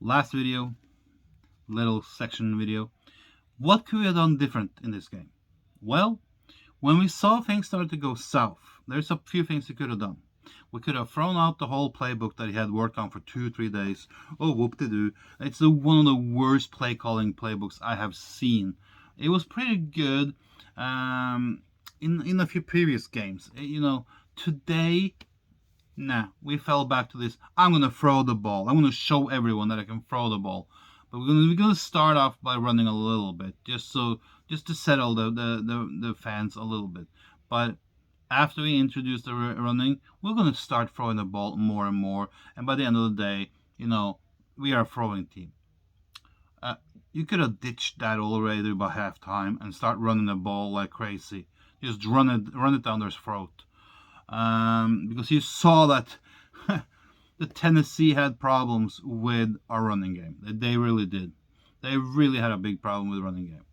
last video, little section video. What could we have done different in this game? Well, when we saw things start to go south, there's a few things we could have done. We could have thrown out the whole playbook that he had worked on for 2-3 days. Oh, whoop-de-doo. It's one of the worst play calling playbooks I have seen. It was pretty good in a few previous games. Today, we fell back to this. I'm going to throw the ball. I'm going to show everyone that I can throw the ball. But we're going to start off by running a little bit, just to settle the fans a little bit. But after we introduce the running, we're going to start throwing the ball more and more. And by the end of the day, we are a throwing team. You could have ditched that already by halftime and start running the ball like crazy. Just run it down their throat. Because you saw that the Tennessee had problems with our running game. They really did. They really had a big problem with the running game.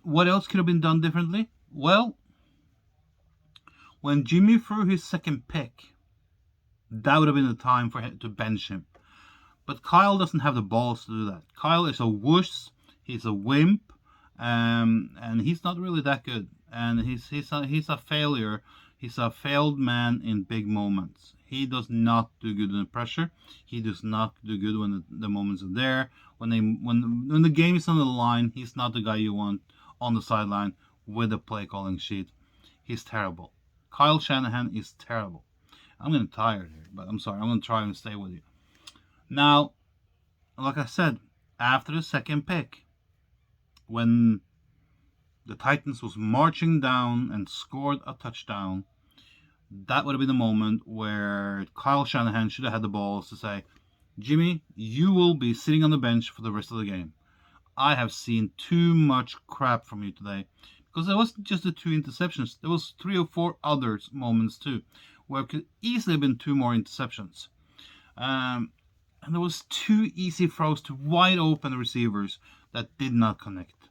What else could have been done differently? Well, when Jimmy threw his second pick, that would have been the time for him to bench him. But Kyle doesn't have the balls to do that. Kyle is a wuss. He's a wimp. And he's not really that good. And he's a failure. He's a failed man in big moments. He does not do good under pressure. He does not do good when the moments are there. When the game is on the line, he's not the guy you want on the sideline with a play calling sheet. He's terrible. Kyle Shanahan is terrible. I'm getting tired here, but I'm sorry. I'm going to try and stay with you. Now, like I said, after the second pick, when the Titans was marching down and scored a touchdown, that would have been the moment where Kyle Shanahan should have had the balls to say, Jimmy, you will be sitting on the bench for the rest of the game. I have seen too much crap from you today. Because there wasn't just the 2 interceptions. There was 3 or 4 other moments too, where it could easily have been 2 more interceptions. And there was 2 easy throws to wide open receivers that did not connect.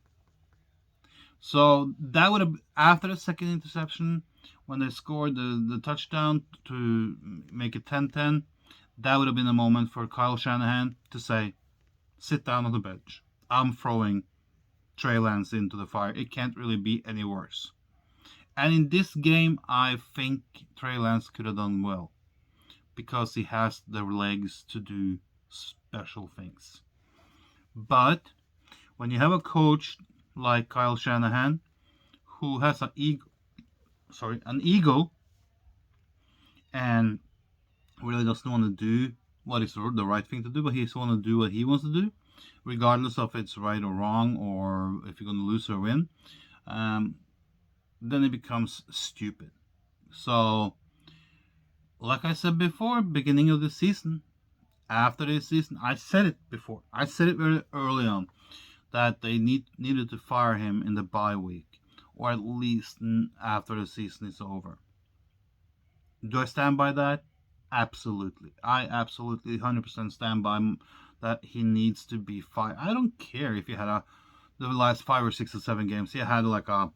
So that would have, after the second interception, when they scored the touchdown to make it 10-10, that would have been a moment for Kyle Shanahan to say, sit down on the bench. I'm throwing Trey Lance into the fire. It can't really be any worse. And in this game, I think Trey Lance could have done well, because he has the legs to do special things. But when you have a coach like Kyle Shanahan, who has an ego, and really doesn't want to do what is the right thing to do, but he just wants to do what he wants to do, regardless of if it's right or wrong, or if you're going to lose or win, then it becomes stupid. So, like I said before, beginning of the season, after this season, I said it before. I said it very early on that they needed to fire him in the bye week, or at least after the season is over. Do I stand by that? Absolutely. I absolutely 100% stand by that he needs to be fired. I don't care if he had the last 5 or 6 or 7 games. He had like 5-2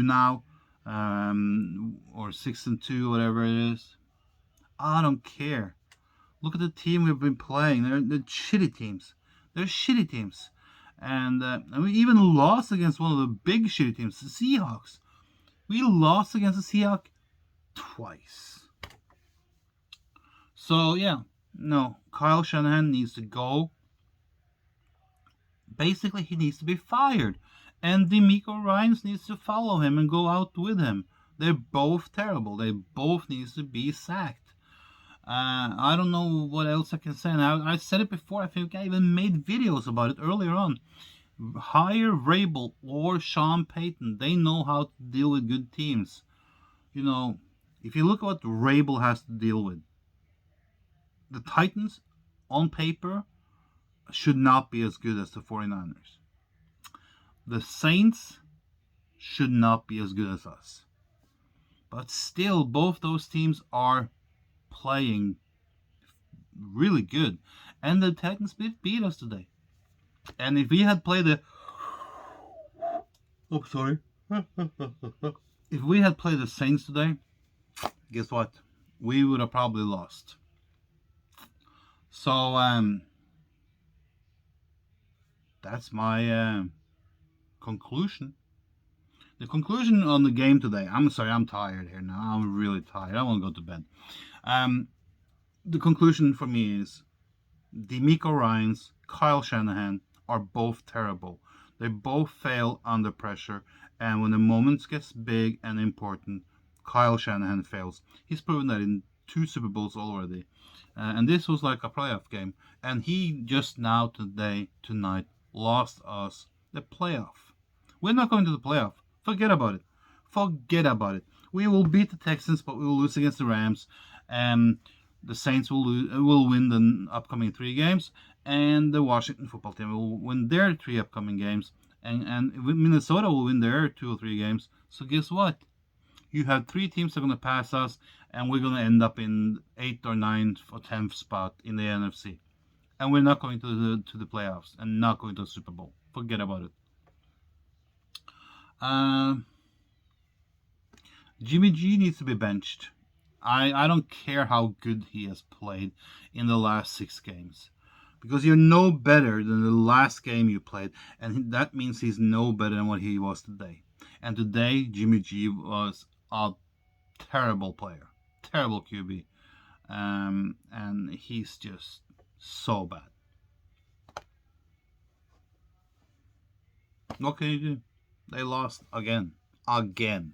now, or 6-2, whatever it is. I don't care. Look at the team we've been playing. They're shitty teams. They're shitty teams. And we even lost against one of the big shitty teams, the Seahawks. We lost against the Seahawks twice. So, yeah. No, Kyle Shanahan needs to go. Basically, he needs to be fired. And D'Amico Ryans needs to follow him and go out with him. They're both terrible. They both need to be sacked. I don't know what else I can say. Now, I said it before. I think I even made videos about it earlier on. Hire Vrabel or Sean Payton. They know how to deal with good teams. If you look at what Vrabel has to deal with, the Titans, on paper, should not be as good as the 49ers. The Saints should not be as good as us. But still, both those teams are playing really good. And the Titans beat us today. And if we had played the... Oh, sorry. If we had played the Saints today, guess what? We would have probably lost. So that's my conclusion. The conclusion on the game today. I'm sorry, I'm tired here now. I'm really tired. I want to go to bed. Um, the conclusion for me is D'Amico Ryans, Kyle Shanahan are both terrible. They both fail under pressure, and when the moment gets big and important, Kyle Shanahan fails. He's proven that in 2 Super Bowls already, and this was like a playoff game. And he just now tonight lost us the playoff. We're not going to the playoff. Forget about it. Forget about it. We will beat the Texans, but we will lose against the Rams. And the Saints will win the upcoming 3 games, and the Washington football team will win their 3 upcoming games, and Minnesota will win their 2 or 3 games. So guess what? You have 3 teams that are going to pass us, and we're going to end up in 8th or 9th or 10th spot in the NFC, and we're not going to the playoffs and not going to the Super Bowl. Forget about it. Uh, Jimmy G needs to be benched. I don't care how good he has played in the last 6 games. Because you're no better than the last game you played. And that means he's no better than what he was today. And today, Jimmy G was a terrible player. Terrible QB. And he's just so bad. What can you do? They lost again. Again.